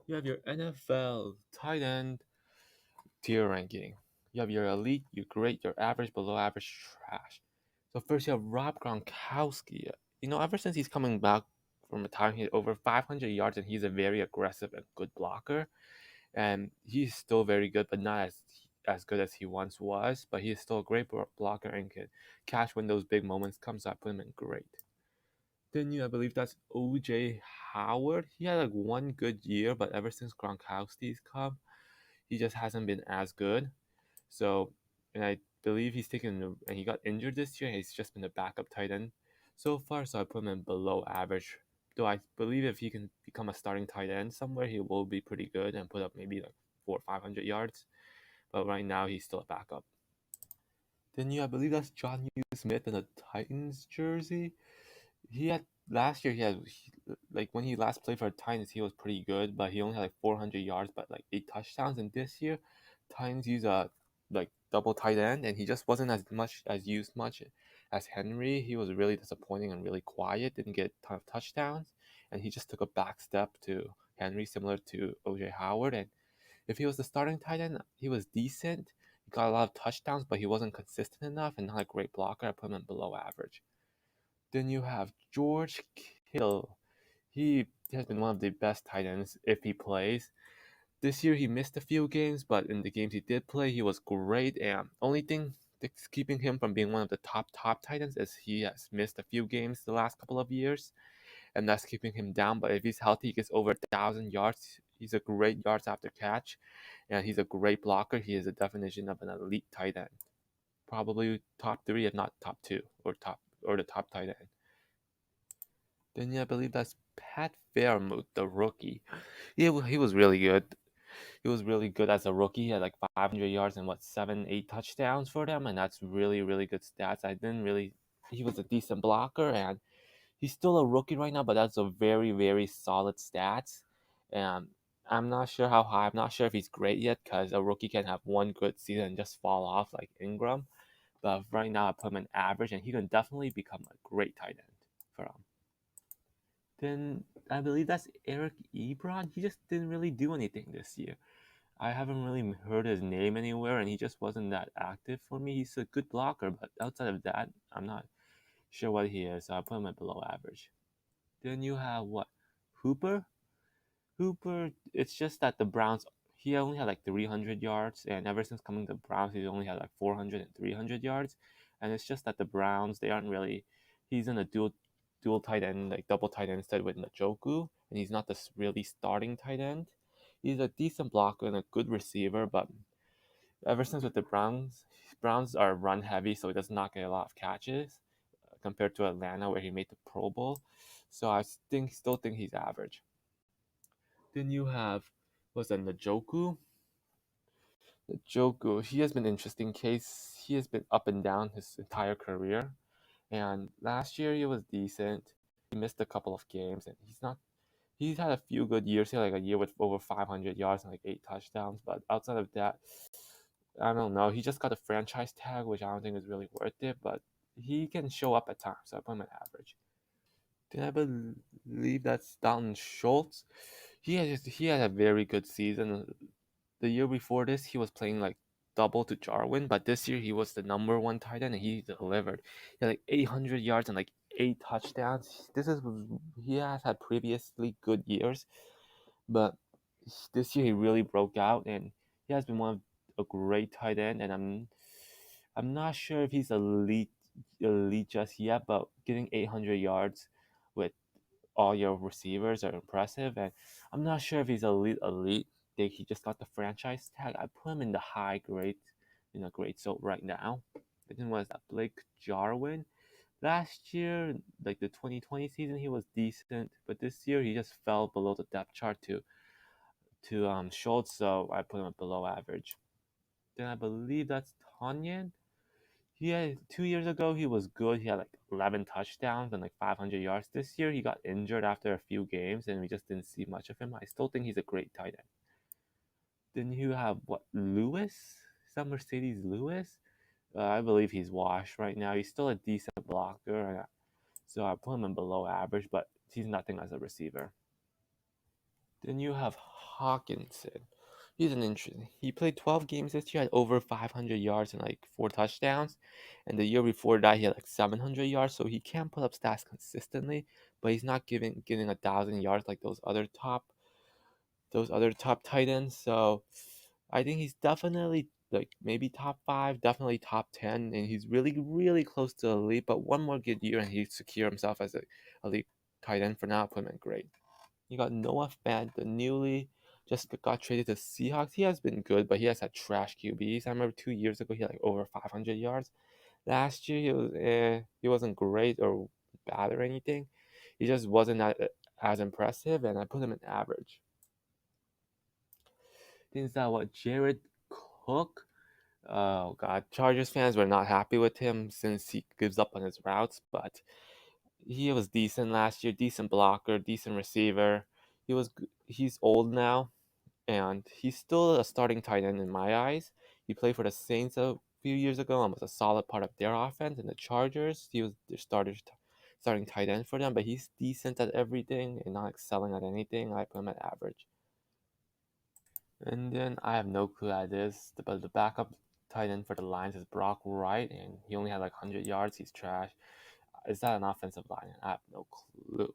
You have your NFL tight end tier ranking. You have your elite, your great, your average, below average, trash. So first you have Rob Gronkowski. Ever since he's coming back from retirement, he had over 500 yards, and he's a very aggressive and good blocker. And he's still very good, but not as good as he once was. But he's still a great blocker and can catch when those big moments come. So I put him in great. Then I believe that's OJ Howard. He had like one good year, but ever since Gronkowski's come, he just hasn't been as good. So, and I believe and he got injured this year. And he's just been a backup tight end so far. So I put him in below average. Though I believe if he can become a starting tight end somewhere, he will be pretty good and put up maybe like 400 or 500 yards. But right now he's still a backup. Then I believe that's John Smith in a Titans jersey. He had last year. Like when he last played for the Titans, he was pretty good, but he only had like 400 yards, but like 8 touchdowns. And this year, Titans use a like double tight end, and he just wasn't as used much as Henry. He was really disappointing and really quiet. Didn't get a ton of touchdowns, and he just took a back step to Henry, similar to OJ Howard. And if he was the starting tight end, he was decent. He got a lot of touchdowns, but he wasn't consistent enough and not a great blocker. I put him in below average. Then you have George Kittle. He has been one of the best tight ends if he plays. This year he missed a few games, but in the games he did play, he was great. And only thing that's keeping him from being one of the top tight ends is he has missed a few games the last couple of years, and that's keeping him down. But if he's healthy, he gets over 1,000 yards. He's a great yards after catch, and he's a great blocker. He is a definition of an elite tight end, probably top three, if not top two, or the top tight end. Then I believe that's Pat Fairmouth, the rookie. Yeah, he was really good. He was really good as a rookie. He had like 500 yards and 7, 8 touchdowns for them, and that's really, really good stats. I didn't really. He was a decent blocker, and he's still a rookie right now, but that's a very, very solid stats. And I'm not sure how high. I'm not sure if he's great yet, because a rookie can have one good season and just fall off like Ingram. But right now, I put him in average, and he can definitely become a great tight end for him. Then I believe that's Eric Ebron. He just didn't really do anything this year. I haven't really heard his name anywhere, and he just wasn't that active for me. He's a good blocker, but outside of that, I'm not sure what he is. So I put him at below average. Then you have what? Hooper? Hooper, it's just that the Browns, he only had like 300 yards, and ever since coming to the Browns, he's only had like 400 and 300 yards. And it's just that the Browns, they aren't really, he's in a dual tight end, like double tight end instead with Njoku, and he's not this really starting tight end. He's a decent blocker and a good receiver, but ever since with the Browns are run heavy, so he does not get a lot of catches compared to Atlanta where he made the Pro Bowl. So I still think he's average. Then you have what's that, Njoku? Njoku, he has been an interesting case. He has been up and down his entire career. And last year he was decent. He missed a couple of games, and he's had a few good years. He had like a year with over 500 yards and like 8 touchdowns. But outside of that, I don't know. He just got a franchise tag, which I don't think is really worth it. But he can show up at times, so I put him at average. Then I believe that's Dalton Schultz. He had a very good season. The year before this, he was playing like double to Jarwin, but this year he was the number one tight end, and he delivered. He had like 800 yards and like 8 touchdowns. He has had previously good years, but this year he really broke out, and he has been one of a great tight end. And I'm not sure if he's elite just yet, but getting 800 yards with all your receivers are impressive. And I'm not sure if he's elite. Think he just got the franchise tag. I put him in the high grade, in a grade so right now. Then was that Blake Jarwin. Last year, like the 2020 season, he was decent, but this year he just fell below the depth chart to Schultz, so I put him at below average. Then I believe that's Tanyan. He had 2 years ago he was good. He had like 11 touchdowns and like 500 yards. This year he got injured after a few games, and we just didn't see much of him. I still think he's a great tight end. Then you have what, Lewis? Some Mercedes Lewis. I believe he's washed right now. He's still a decent blocker, so I put him in below average, but he's nothing as a receiver. Then you have Hawkinson. He's an interesting. He played 12 games this year, had over 500 yards and like 4 touchdowns. And the year before that, he had like 700 yards. So he can put up stats consistently, but he's not getting 1,000 yards like those other top tight ends. So I think he's definitely like maybe top five, definitely top 10, and he's really really close to elite. But one more good year, and he secure himself as a elite tight end for now. Put him in great. You got Noah Fant, the newly just got traded to Seahawks. He has been good, but he has had trash QBs. I remember 2 years ago he had like over 500 yards. Last year he wasn't great or bad or anything. He just wasn't as impressive, and I put him in average. Things that what Jared Cook. Oh God, Chargers fans were not happy with him since he gives up on his routes, but he was decent last year. Decent blocker, decent receiver. He's old now, and he's still a starting tight end in my eyes. He played for the Saints a few years ago and was a solid part of their offense. And the Chargers, he was their starting tight end for them, but he's decent at everything and not excelling at anything. I put him at average. And then I have no clue at this, but the backup tight end for the Lions is Brock Wright, and he only had like 100 yards. He's trash. Is that an offensive line? I have no clue.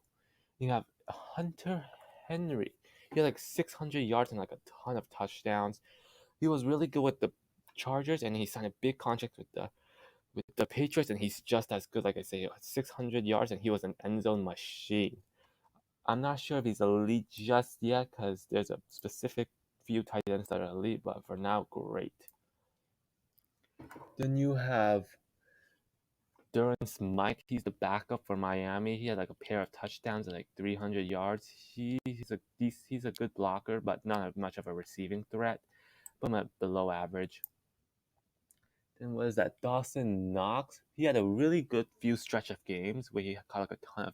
You have Hunter Henry. He had like 600 yards and like a ton of touchdowns. He was really good with the Chargers, and he signed a big contract with the Patriots, and he's just as good. Like I say, 600 yards, and he was an end zone machine. I'm not sure if he's elite just yet because there's a specific few tight ends that are elite, but for now, great. Then you have Durham Smythe. He's the backup for Miami. He had like a pair of touchdowns and like 300 yards. He's a good blocker, but not much of a receiving threat. Put him at below average. Then what is that? Dawson Knox. He had a really good few stretch of games where he caught like a ton of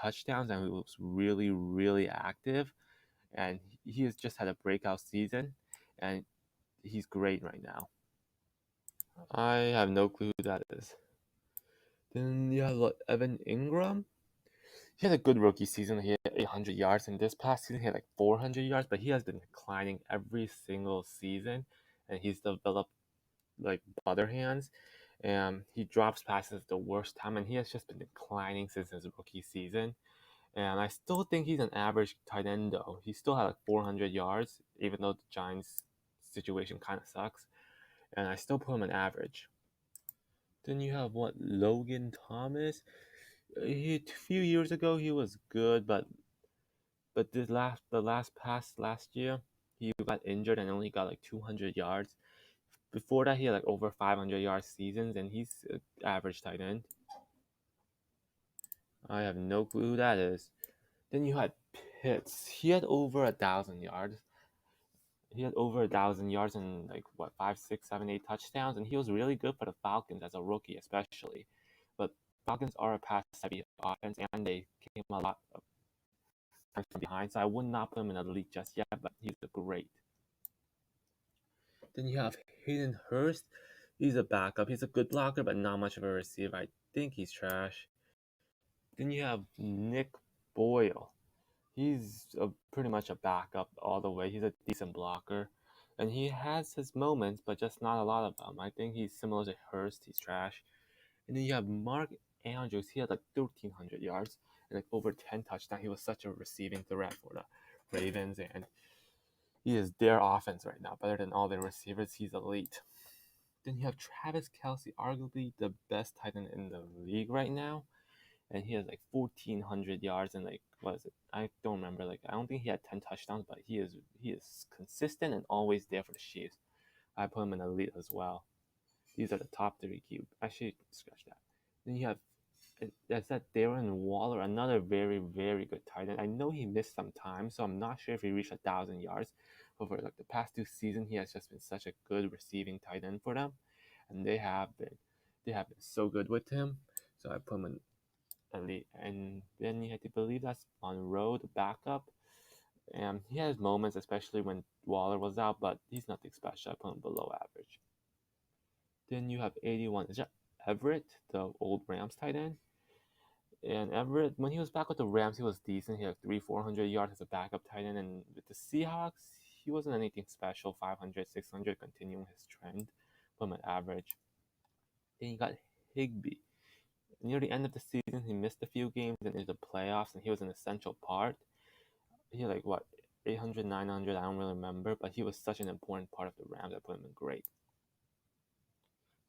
touchdowns and he was really really active. And he has just had a breakout season, and he's great right now. I have no clue who that is. Then you have Evan Ingram. He had a good rookie season. He had 800 yards, and this past season he had like 400 yards. But he has been declining every single season, and he's developed like butter hands. And he drops passes at the worst time, and he has just been declining since his rookie season. And I still think he's an average tight end though. He still had like 400 yards, even though the Giants' situation kind of sucks. And I still put him an average. Then you have what, Logan Thomas. A few years ago he was good, but last year he got injured and only got like 200 yards. Before that he had like over 500 yard seasons, and he's an average tight end. I have no clue who that is. Then you had Pitts. He had over 1,000 yards. He had over 1,000 yards and like what, 5, 6, 7, 8 touchdowns, and he was really good for the Falcons as a rookie, especially. But Falcons are a pass-heavy offense, and they came a lot of times from behind, so I would not put him in the league just yet. But he's a great. Then you have Hayden Hurst. He's a backup. He's a good blocker, but not much of a receiver. I think he's trash. Then you have Nick Boyle. He's pretty much a backup all the way. He's a decent blocker, and he has his moments, but just not a lot of them. I think he's similar to Hurst. He's trash. And then you have Mark Andrews. He had like 1,300 yards and like over 10 touchdowns. He was such a receiving threat for the Ravens, and he is their offense right now. Better than all their receivers. He's elite. Then you have Travis Kelsey, arguably the best tight end in the league right now, and he has like 1,400 yards and like what is it? I don't remember. Like I don't think he had 10 touchdowns, but he is consistent and always there for the Chiefs. I put him in elite as well. These are the top three QB. Actually, scratch that. Then you have that's that Darren Waller, another very very good tight end. I know he missed some time, so I'm not sure if he reached 1,000 yards. But for like the past 2 seasons, he has just been such a good receiving tight end for them, and they have been so good with him. So I put him in elite. And then you had to believe that's Monroe, the backup. And he has moments, especially when Waller was out, but he's nothing special. I put him below average. Then you have 81. Is that Everett, the old Rams tight end? And Everett, when he was back with the Rams, he was decent. He had 400 yards as a backup tight end. And with the Seahawks, he wasn't anything special. 500, 600, continuing his trend from an average. Then you got Higby. Near the end of the season, he missed a few games and into the playoffs, and he was an essential part. He had like what 800, 900. I don't really remember, but he was such an important part of the Rams that put him in great.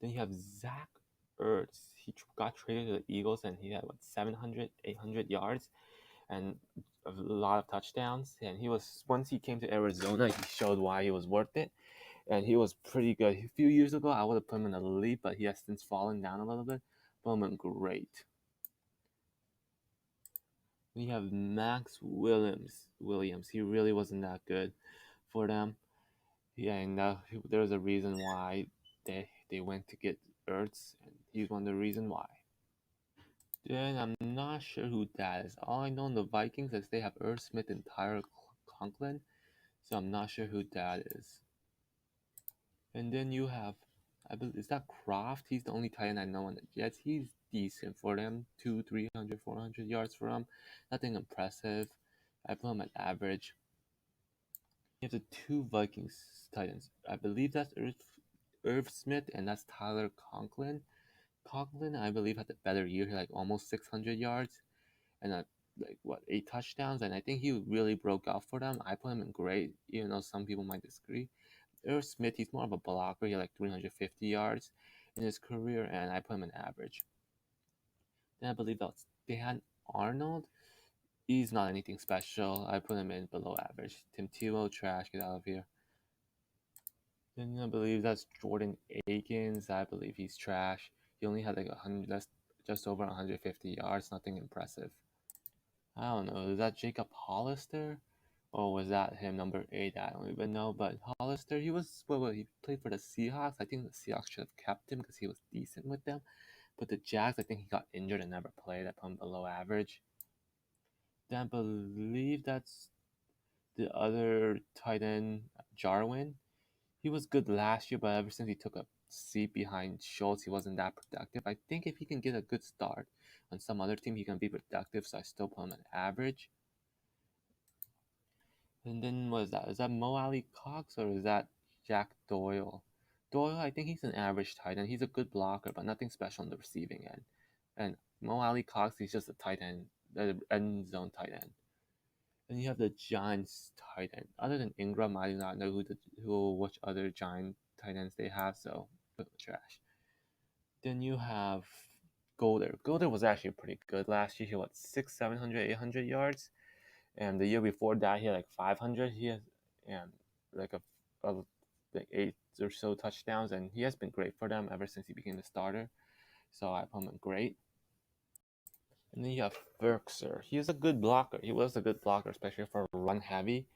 Then you have Zach Ertz. He got traded to the Eagles, and he had what 700, 800 yards and a lot of touchdowns. And he was once he came to Arizona, he showed why he was worth it, and he was pretty good. A few years ago, I would have put him in the league, but he has since fallen down a little bit. Put him in great. We have Max Williams. He really wasn't that good for them. Yeah, and there was a reason why they went to get Ertz, and he's one of the reason why. Then I'm not sure who that is. All I know in the Vikings is they have Irv Smith and Tyler Conklin, so I'm not sure who that is. And then you have, I believe, is that Croft? He's the only tight end I know on the Jets. He's decent for them, 300, 400 yards for him. Nothing impressive. I put him at average. You have the two Vikings tight ends. I believe that's Irv Smith and that's Tyler Conklin. Conklin, I believe, had a better year. He had like almost 600 yards and like what 8 touchdowns. And I think he really broke out for them. I put him in great, even though some people might disagree. Irv Smith, he's more of a blocker. He had like 350 yards in his career, and I put him in average. Then I believe that's Dan Arnold. He's not anything special. I put him in below average. Tim Tebow, trash. Get out of here. Then I believe that's Jordan Akins. I believe he's trash. He only had like 100, that's just over 150 yards. Nothing impressive. I don't know. Is that Jacob Hollister? Or was that him, number 8? I don't even know. But Hollister, he was, he played for the Seahawks. I think the Seahawks should have kept him because he was decent with them. But the Jags, I think he got injured and never played. I put him below average. Then I believe that's the other tight end, Jarwin. He was good last year, but ever since he took a seat behind Schultz, he wasn't that productive. I think if he can get a good start on some other team, he can be productive, so I still put him at average. And then what is that? Is that Mo Ali Cox or is that Jack Doyle? Doyle, I think he's an average tight end. He's a good blocker, but nothing special on the receiving end. And Mo Ali Cox, he's just a tight end, the end zone tight end. And you have the Giants tight end. Other than Ingram, I do not know which other Giant tight ends they have, so trash. Then you have Golder. Golder was actually pretty good last year. He had 600, 700, 800 yards. And the year before that, he had like 500. He has and like a like 8 or so touchdowns, and he has been great for them ever since he became the starter. So I put him in great. And then you have Ferkser. He is a good blocker. He was a good blocker, especially for run heavy.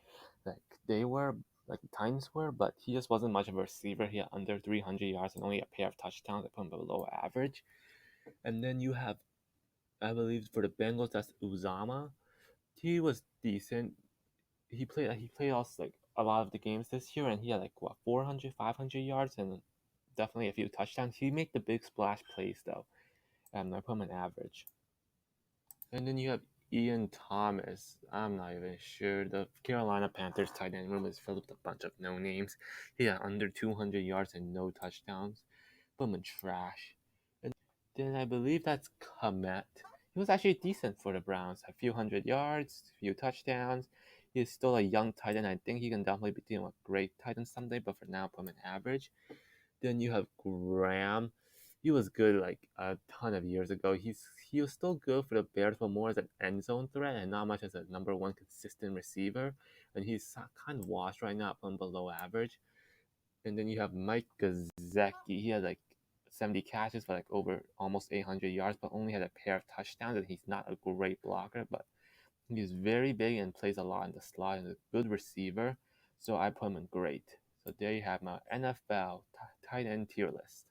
Like they were, like the Titans were, but he just wasn't much of a receiver. He had under 300 yards and only a pair of touchdowns. I put him below average. And then you have, I believe, for the Bengals, that's Uzama. He was decent. He played also like a lot of the games this year, and he had like what 400, 500 yards and definitely a few touchdowns. He made the big splash plays though, and I put him in average. And then you have Ian Thomas. I'm not even sure. The Carolina Panthers tight end room is filled with a bunch of no names. He had under 200 yards and no touchdowns. Put him in trash. And then I believe that's Komet. He was actually decent for the Browns. A few hundred yards, a few touchdowns. He's still a young tight end. I think he can definitely be dealing with great tight end someday, but for now, put him in average. Then you have Graham. He was good like a ton of years ago. He was still good for the Bears, but more as an end zone threat and not much as a number one consistent receiver. And he's kind of washed right now, up below average. And then you have Mike Gesicki. He had like 70 catches for like over almost 800 yards, but only had a pair of touchdowns. And he's not a great blocker, but he's very big and plays a lot in the slot and a good receiver. So I put him in great. So there you have my NFL tight end tier list.